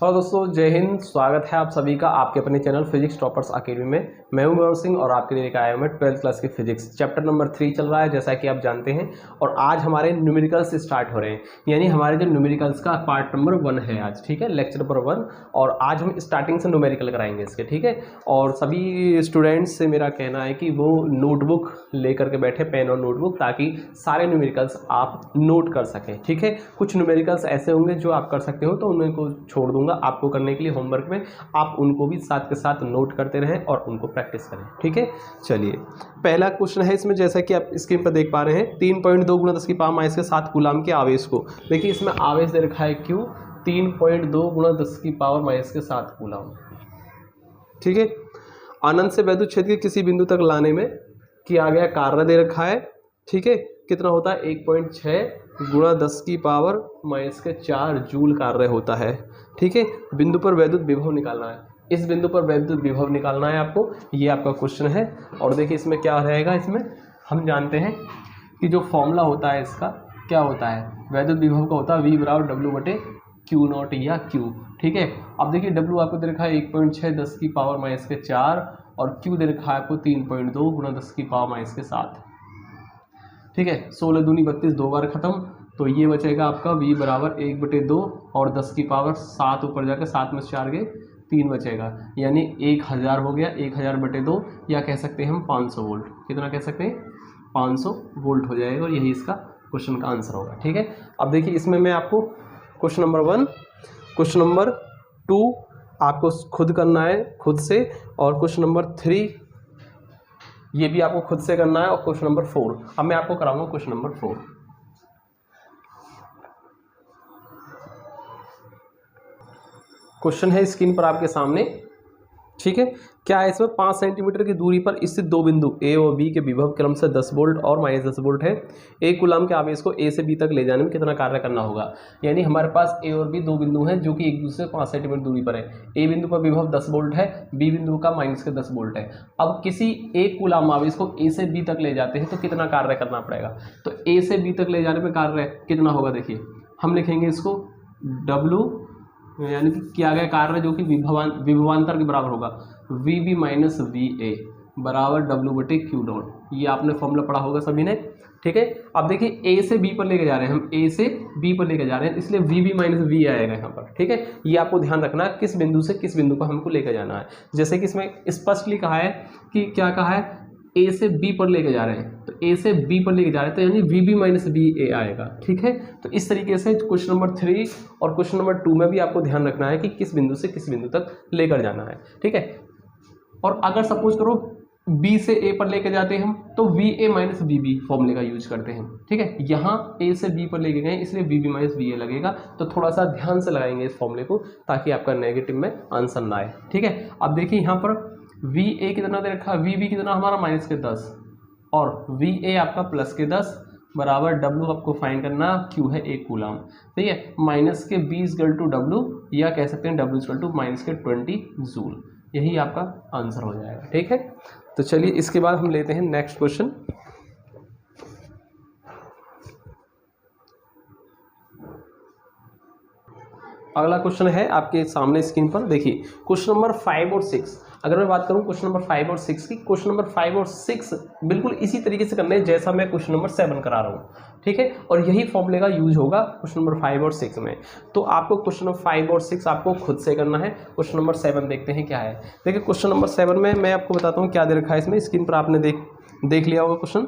Hello दोस्तों, जय हिंद। स्वागत है आप सभी का आपके अपने चैनल फिजिक्स टॉपर्स अकेडमी में। मैं हूं मनोज सिंह और आपके लिए लेकर आया हूं 12th क्लास की फिजिक्स। चैप्टर नंबर 3 चल रहा है जैसा कि आप जानते हैं, और आज हमारे न्यूमेरिकल्स स्टार्ट हो रहे हैं। यानी हमारे जो न्यूमेरिकल्स का पार्ट नंबर 1 है आज, ठीक है, लेक्चर नंबर 1। और आज हम स्टार्टिंग से न्यूमेरिकल कराएंगे इसके, ठीक है। और सभी स्टूडेंट्स से मेरा कहना है कि वो नोटबुक लेकर के बैठे, पेन और नोटबुक, ताकि सारे न्यूमेरिकल्स आप नोट कर सकें, ठीक है। कुछ न्यूमेरिकल्स ऐसे होंगे जो आप कर सकते हो, तो उनको छोड़ दूंगा आपको करने के लिए होमवर्क में। आप उनको भी साथ के साथ नोट करते रहें और उनको प्रैक्टिस करें, ठीक है। चलिए, पहला क्वेश्चन है इसमें, जैसा कि आप स्क्रीन पर देख पा रहे हैं, 3.2 × 10⁻⁷ कूलाम के आवेश को। देखिए इसमें आवेश दे रखा है Q, 3.2 × 10⁻⁷ कूलाम, ठीक है। अनंत से वैद्युत क्षेत्र के किसी बिंदु तक लाने में किया गया कार्य दे रखा है, ठीक है। कितना होता है? 1.6 × 10⁻⁴ जूल कार्य होता है, ठीक है। बिंदु पर वैद्युत विभव निकालना है। इस बिंदु पर वैद्युत विभव निकालना है आपको, ये आपका क्वेश्चन है। और देखिए इसमें क्या रहेगा, इसमें हम जानते हैं कि जो फॉर्मूला होता है इसका क्या होता है, वैद्युत विभव का होता है V = W/Q0 या Q, ठीक है। अब देखिए W आपको दे रखा है 1.6 10⁻⁴ और Q दे रखा है आपको 3.2 × 10⁻⁷, ठीक है। 16 दूनी 32, 2 बार खत्म, तो ये बचेगा आपका V = 1/2 और 10⁷ ऊपर जाकर 7 में 4 गए 3 बचेगा, यानी 1000 हो गया। 1000/2 या कह सकते हैं हम 500 वोल्ट। कितना कह सकते हैं? 500 वोल्ट हो जाएगा, और यही इसका क्वेश्चन का आंसर होगा, ठीक है। अब देखिए इसमें मैं आपको क्वेश्चन नंबर 1, क्वेश्चन नंबर 2 आपको खुद करना है, खुद से, और क्वेश्चन नंबर 3 ये भी आपको खुद से करना है, और क्वेश्चन नंबर 4 अब मैं आपको कराऊंगा क्वेश्चन नंबर 4। क्वेश्चन है स्क्रीन पर आपके सामने, ठीक है। क्या है इसमें? 5 सेंटीमीटर की दूरी पर स्थित दो बिंदु A और B के विभव क्रम से 10 वोल्ट और -10 वोल्ट है। एक कूलाम के आवेश को A से B तक ले जाने में कितना कार्य करना होगा। यानी हमारे पास A और B दो बिंदु हैं जो कि एक दूसरे से 5 सेंटीमीटर दूरी पर है। A बिंदु पर विभव 10 वोल्ट है, B बिंदु का -10 वोल्ट है। अब किसी एक कूलाम आवेश को A से B तक ले जाते हैं तो कितना कार्य करना पड़ेगा। तो A से B तक ले जाने में कार्य कितना होगा, देखिए हम लिखेंगे इसको W, यानी कि किया गया कार्य जो कि विभवांतर के बराबर होगा, VB - VA = W/Q0। ये आपने फॉर्मूला पढ़ा होगा सभी ने, ठीक है। अब देखिए A से B पर लेके जा रहे हैं, हम A से B पर लेके जा रहे हैं, इसलिए VB - VA आएगा यहाँ पर, ठीक है। ये आपको ध्यान रखना है किस बिंदु से किस बिंदु पर हमको लेकर जाना है। जैसे कि इसमें स्पष्टली कहा है कि क्या कहा है, A से B पर लेके जा रहे हैं, तो A से B पर लेके जा रहे हैं, तो यानी VB - VA आएगा, ठीक है। तो इस तरीके से क्वेश्चन नंबर 3 और क्वेश्चन नंबर 2 में भी आपको ध्यान रखना है कि किस बिंदु से किस बिंदु तक लेकर जाना है, ठीक है। और अगर सपोज करो B से A पर लेके जाते हैं हम, तो VA - VB फॉर्मूले का यूज करते हैं, ठीक है। यहाँ A से B पर लेके गए इसलिए VB - VA लगेगा, तो थोड़ा सा ध्यान से लगाएंगे इस फॉर्मूले को ताकि आपका नेगेटिव में आंसर ना आए, ठीक है। अब देखिए यहाँ पर VA कितना दे रखा है, VB कितना हमारा -10 और VA आपका +10 बराबर W आपको फाइंड करना, Q है 1 कूलाम, ठीक है। -20 × W या कह सकते हैं W = -20 जूल, यही आपका आंसर हो जाएगा, ठीक है। तो चलिए इसके बाद हम लेते हैं नेक्स्ट क्वेश्चन। अगला क्वेश्चन है आपके सामने स्क्रीन पर, देखिए क्वेश्चन नंबर 5 और 6। अगर मैं बात करूं क्वेश्चन नंबर 5 और 6 की, क्वेश्चन नंबर 5 और 6 बिल्कुल इसी तरीके से करने हैं जैसा मैं क्वेश्चन नंबर 7 करा रहा हूं, ठीक है। और यही फॉर्मूले का यूज होगा क्वेश्चन नंबर 5 और 6 में। तो आपको क्वेश्चन नंबर 5 और 6 आपको खुद से करना है। क्वेश्चन नंबर 7 देखते हैं क्या है। देखिए क्वेश्चन नंबर 7 में मैं आपको बताता हूँ क्या दे रखा है इसमें। स्क्रीन पर आपने देख लिया होगा क्वेश्चन।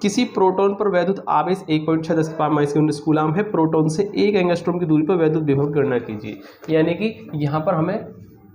किसी प्रोटॉन पर वैद्युत आवेश 1.6 10⁻⁻19 कूलाम है। प्रोटॉन से 1 एंगस्ट्रॉम की दूरी पर वैद्युत विभव की गणना कीजिए। यानी कि यहाँ पर हमें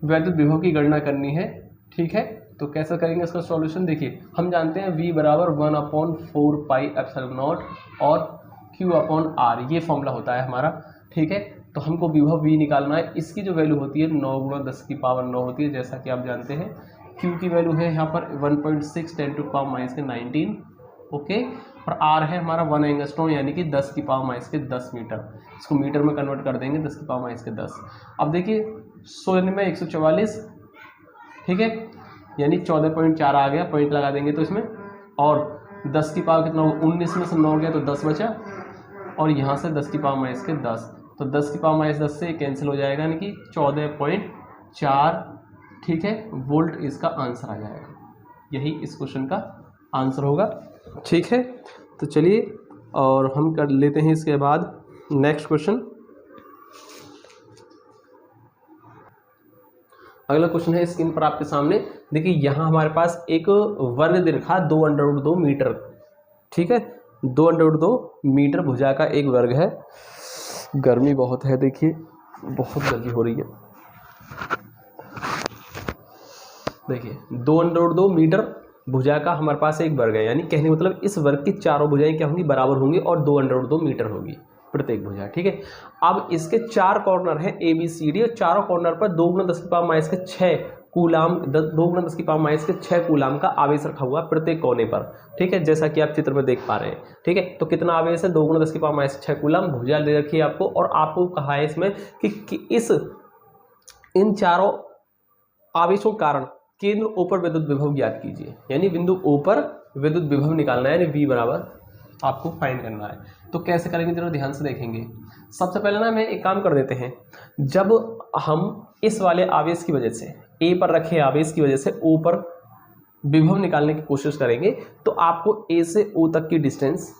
वैद्युत विभव की गणना करनी है, ठीक है। तो कैसे करेंगे इसका सॉल्यूशन, देखिए हम जानते हैं V = 1/4πε0 और Q/R, ये फॉर्मूला होता है हमारा, ठीक है। तो हमको विभव V निकालना है। इसकी जो वैल्यू होती है 9 × 10⁻9 होती है, जैसा कि आप जानते हैं। Q की वैल्यू है यहाँ पर 1.6 × 10⁻19, ओके। और R है हमारा 1 एंगस्ट्रॉम, यानी कि 10⁻10 मीटर। इसको मीटर में कन्वर्ट कर देंगे 10⁻10। अब देखिए 16 में 144, ठीक है, यानी 14.4 आ गया, पॉइंट लगा देंगे तो इसमें। और 10 की पावर कितना, 19 में से 9 गया तो 10 बचा, और यहाँ से 10⁻10 तो 10 की पावर -10 से कैंसिल हो जाएगा, यानी कि 14.4, ठीक है, वोल्ट इसका आंसर आ जाएगा। यही इस क्वेश्चन का आंसर होगा, ठीक है। तो चलिए और हम कर लेते हैं इसके बाद नेक्स्ट क्वेश्चन। अगला क्वेश्चन है स्क्रीन पर आपके सामने। देखिए यहाँ हमारे पास एक वर्ग दे रखा 2√2 मीटर, ठीक है, 2√2 मीटर भुजा का एक वर्ग है। गर्मी बहुत है, देखिए बहुत गर्मी हो रही है। देखिए 2√2 मीटर भुजा का हमारे पास एक वर्ग है, यानी कहने मतलब इस वर्ग की चारों भुजाएं क्या होंगी, बराबर होंगी और 2√2 मीटर होगी प्रत्येक भुजा, ठीक है। अब इसके 4 कॉर्नर हैं ए बी सी डी और चारों कॉर्नर पर 2 × 10⁻⁶ कूलाम 2 × 10⁻⁶ कूलाम का आवेश रखा हुआ प्रत्येक कोने पर, ठीक है, जैसा कि आप चित्र में देख पा रहे हैं, ठीक है। तो कितना आवेश है, 2 × 10⁻⁶ कूलाम भुजा दे रखी है आपको, और आपको कहा है इसमें कि इन चारों आवेशों के कारण केंद्र O पर विद्युत विभव ज्ञात कीजिए, यानी बिंदु O पर विद्युत विभव निकालना है, यानी V बराबर आपको फाइंड करना है। तो कैसे करेंगे जरा ध्यान से देखेंगे। सबसे पहले ना मैं एक काम कर देते हैं, जब हम इस वाले आवेश की वजह से A पर रखे आवेश की वजह से O पर विभव निकालने की कोशिश करेंगे, तो आपको A से O तक की डिस्टेंस,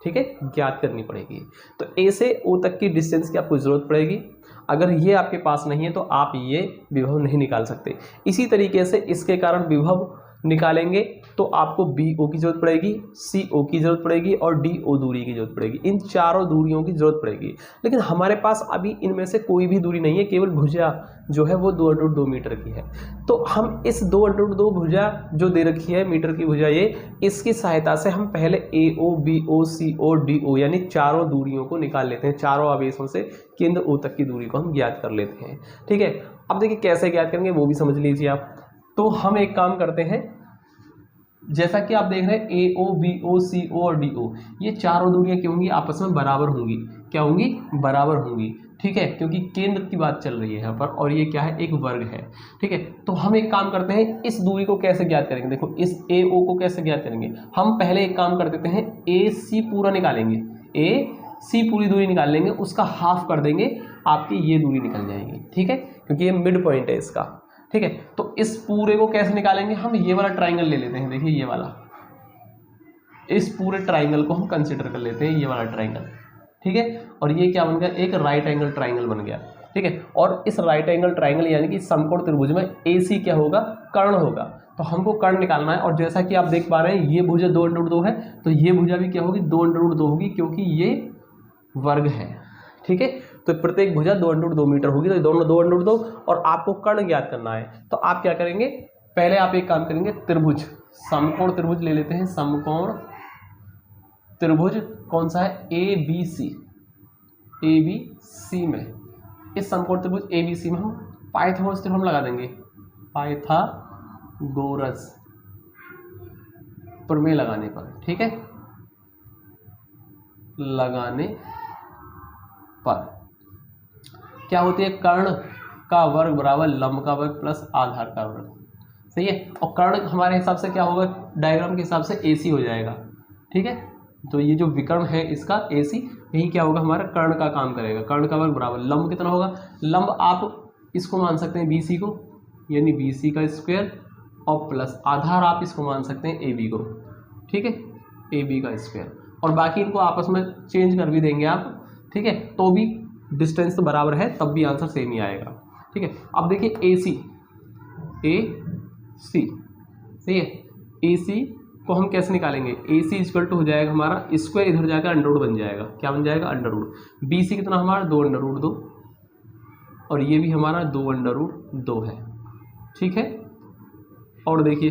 ठीक है, ज्ञात करनी पड़ेगी। तो A से O तक की डिस्टेंस की आपको ज़रूरत पड़ेगी। अगर ये आपके पास नहीं है तो आप ये विभव नहीं निकाल सकते। इसी तरीके से इसके कारण विभव निकालेंगे तो आपको BO की जरूरत पड़ेगी, CO की जरूरत पड़ेगी और DO दूरी की जरूरत पड़ेगी। इन चारों दूरियों की जरूरत पड़ेगी, लेकिन हमारे पास अभी इनमें से कोई भी दूरी नहीं है, केवल भुजा जो है वो 2√2 मीटर की है। तो हम इस 2√2 भुजा जो दे रखी है मीटर की भुजा, ये इसकी सहायता से हम पहले AO BO CO DO यानी चारों दूरियों को निकाल लेते हैं। चारों आवेशों से केंद्र O तक की दूरी को हम ज्ञात कर लेते हैं, ठीक है। अब देखिए कैसे ज्ञात करेंगे वो भी समझ लीजिए आप। तो हम एक काम करते हैं, जैसा कि आप देख रहे हैं AO BO CO और DO, ये चारों दूरियां क्या होंगी, आपस में बराबर होंगी। क्या होंगी, बराबर होंगी, ठीक है, क्योंकि केंद्र की बात चल रही है यहाँ पर, और ये क्या है, एक वर्ग है, ठीक है। तो हम एक काम करते हैं, इस दूरी को कैसे ज्ञात करेंगे। देखो इस AO को कैसे ज्ञात करेंगे, हम पहले एक काम कर देते हैं, AC पूरा निकालेंगे, AC पूरी दूरी निकाल लेंगे, उसका हाफ कर देंगे, आपकी ये दूरी निकल जाएगी, ठीक है, क्योंकि ये मिड पॉइंट है इसका, ठीक है। तो इस पूरे को कैसे निकालेंगे, हम ये वाला ट्राइंगल ले लेते हैं। देखिए ये वाला, इस पूरे ट्राइंगल को हम कंसीडर कर लेते हैं, ये वाला ट्राइंगल, ठीक है। और ये क्या बन गया, एक राइट एंगल ट्राइंगल बन गया, ठीक है। और इस राइट एंगल ट्राइंगल यानी कि समकोण त्रिभुज में AC क्या होगा, कर्ण होगा। तो हमको कर्ण निकालना है, और जैसा कि आप देख पा रहे हैं ये भुजा 2√2 है, तो ये भुजा भी क्या होगी, 2√2 होगी, क्योंकि ये वर्ग है, ठीक है। तो प्रत्येक भुजा 2√2 मीटर होगी, तो दोनों 2√2, और आपको कर्ण ज्ञात करना है। तो आप क्या करेंगे, पहले आप एक काम करेंगे, त्रिभुज, समकोण त्रिभुज ले लेते हैं। समकोण त्रिभुज कौन सा है, ABC में, इस समकोण त्रिभुज ABC में हम पाइथागोरस थ्योरम लगा देंगे, पाइथागोरस प्रमेय लगाने पर, ठीक है, लगाने पर क्या होती है, कर्ण का वर्ग बराबर लंब का वर्ग प्लस आधार का वर्ग, सही है। और कर्ण हमारे हिसाब से क्या होगा, डायग्राम के हिसाब से AC हो जाएगा, ठीक है। तो ये जो विकर्ण है इसका AC, यही क्या होगा, हमारा कर्ण का काम करेगा। कर्ण का वर्ग बराबर लंब कितना होगा, लंब आप इसको मान सकते हैं BC को, यानी BC का स्क्वायर, और प्लस आधार आप इसको मान सकते हैं AB को, ठीक है, AB का स्क्वायर, और बाकी इनको आपस में चेंज कर भी देंगे आप, ठीक है, तो भी डिस्टेंस तो बराबर है, तब भी आंसर सेम ही आएगा, ठीक है। अब देखिए AC सही है, AC को हम कैसे निकालेंगे, AC इक्वल टू हो जाएगा हमारा स्क्वायर, इधर जाकर अंडर रूट बन जाएगा, क्या बन जाएगा, अंडर रूट। BC कितना हमारा 2√2, और ये भी हमारा 2√2 है, ठीक है। और देखिए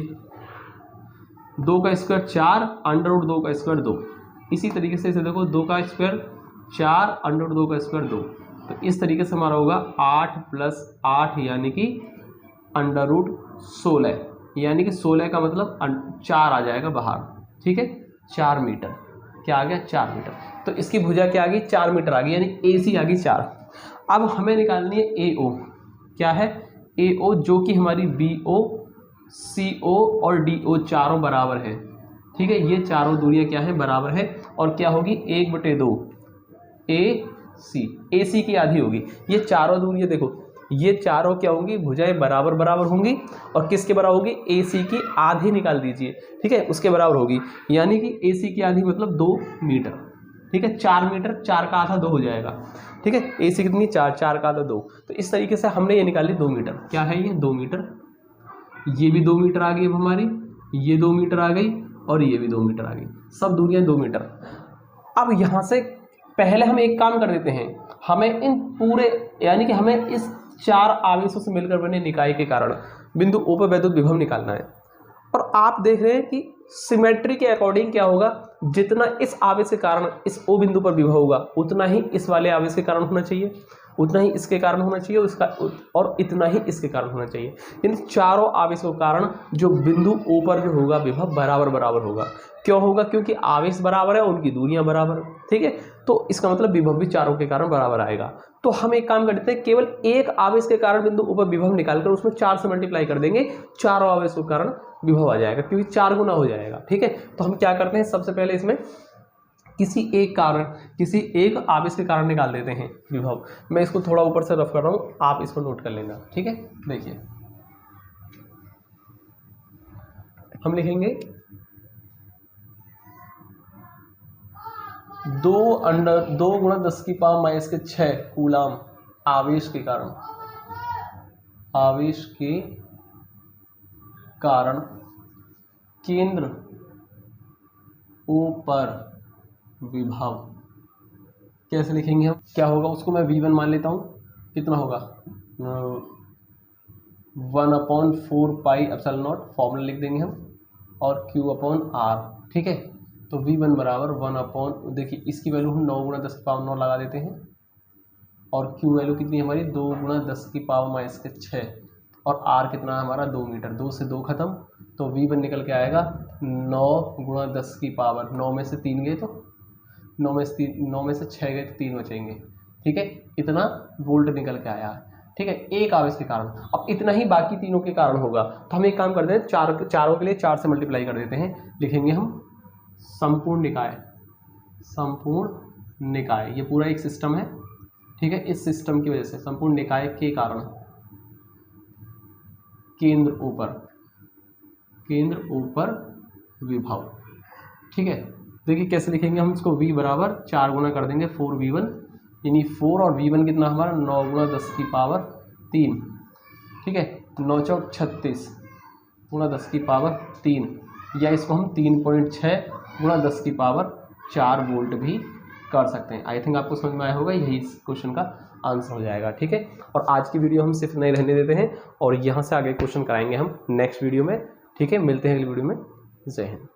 2 का स्क्वायर 4, अंडर रूट 2 का स्क्वायर 2, इसी तरीके से इसे देखो 2 का स्क्वायर 4, अंडर रूट 2 का स्क्वायर 2, तो इस तरीके से हमारा होगा 8 + 8 यानी कि √16, यानी कि 16 का मतलब 4 आ जाएगा बाहर, ठीक है, 4 मीटर, क्या आ गया, 4 मीटर। तो इसकी भुजा क्या आ गई, 4 मीटर आ गई, यानी AC आ गई 4। अब हमें निकालनी है AO, क्या है AO, जो कि हमारी BO CO और DO चारों बराबर है, ठीक है। ये चारों दूरियां क्या है, बराबर है, और क्या होगी 1/2 AC सी, AC की आधी होगी। ये चारों दूरियां देखो, ये चारों क्या होंगी, भुजाएं बराबर बराबर होंगी और किसके बराबर होगी, AC की आधी निकाल दीजिए, ठीक है, उसके बराबर होगी। यानी कि AC की आधी मतलब 2 मीटर, ठीक है, 4 मीटर, 4 का आधा 2 हो जाएगा, ठीक है। AC कितनी, 4, 4 का आधा 2। तो इस तरीके से हमने ये निकाली 2 मीटर। क्या है ये, 2 मीटर। ये भी 2 मीटर आ गई अब हमारी, ये 2 मीटर आ गई और ये भी 2 मीटर आ गई, सब दूरियां 2 मीटर। अब यहाँ से पहले हम एक काम कर देते हैं, हमें इन पूरे यानी कि हमें इस 4 आवेशों से मिलकर बने निकाय के कारण बिंदु O पर वैद्युत विभव निकालना है। और आप देख रहे हैं कि सिमेट्री के अकॉर्डिंग क्या होगा, जितना इस आवेश के कारण इस O बिंदु पर विभव होगा उतना ही इस वाले आवेश के कारण होना चाहिए, उतना ही इसके कारण होना चाहिए, उसका और इतना ही इसके कारण होना चाहिए। इन चारों आवेशों के कारण जो बिंदु O पर जो होगा विभव बराबर बराबर होगा। क्यों होगा, क्योंकि आवेश बराबर है, उनकी दूरियां बराबर है, ठीक है। तो इसका मतलब विभव भी चारों के कारण बराबर आएगा। तो हम एक काम करते हैं, केवल एक आवेश के कारण बिंदु O पर विभव निकालकर उसमें 4 से मल्टीप्लाई कर देंगे, चारों आवेशों के कारण विभव आ जाएगा, क्योंकि 4 गुना हो जाएगा, ठीक है। तो हम क्या करते हैं, सबसे पहले इसमें किसी एक आवेश के कारण निकाल देते हैं विभव। मैं इसको थोड़ा ऊपर से रफ कर रहा हूं, आप इसको नोट कर लेना, ठीक है। देखिए हम लिखेंगे 2 गुणा 10 की पावर माइनस के 6 कूलाम आवेश के कारण केंद्र O पर विभव। कैसे लिखेंगे हम, क्या होगा, उसको मैं V1 मान लेता हूँ, कितना होगा 1/4 पाई एप्सिलॉन नॉट, फॉर्मूला लिख देंगे हम, और Q/R, ठीक है। तो V1 बराबर 1/, देखिए इसकी वैल्यू हम 9 गुणा 10 की पावर 9 लगा देते हैं, और Q वैल्यू कितनी हमारी 2 गुणा 10 की पावर माइनस के 6, और R कितना है हमारा 2 मीटर, 2 से 2 खत्म, तो V1 निकल के आएगा 9 गुणा 10 की पावर, 9 में से 3 गए तो 9 में से 6 गए तो 3 बचेंगे, ठीक है। इतना वोल्ट निकल के आया है, ठीक है, एक आवेश के कारण। अब इतना ही बाकी तीनों के कारण होगा, तो हम एक काम करते हैं, चारों के लिए 4 से मल्टीप्लाई कर देते हैं, लिखेंगे हम संपूर्ण निकाय। ये पूरा एक सिस्टम है, ठीक है। इस सिस्टम की वजह से संपूर्ण निकाय के कारण केंद्र O पर विभव, ठीक है। देखिए कैसे लिखेंगे हम इसको, V बराबर 4 गुना कर देंगे 4V1, यानी 4 और V1 कितना हमारा 9 गुणा 10 की पावर 3, ठीक है, 9 चौक 36 गुणा 10 की पावर 3, या इसको हम 3.6 गुणा 10 की पावर 4 वोल्ट भी कर सकते हैं। आई थिंक आपको समझ में आया होगा, यही इस क्वेश्चन का आंसर हो जाएगा, ठीक है। और आज की वीडियो हम सिर्फ नहीं रहने देते हैं, और यहाँ से आगे क्वेश्चन कराएंगे हम नेक्स्ट वीडियो में, ठीक है। मिलते हैं अगली वीडियो में, जय हिंद।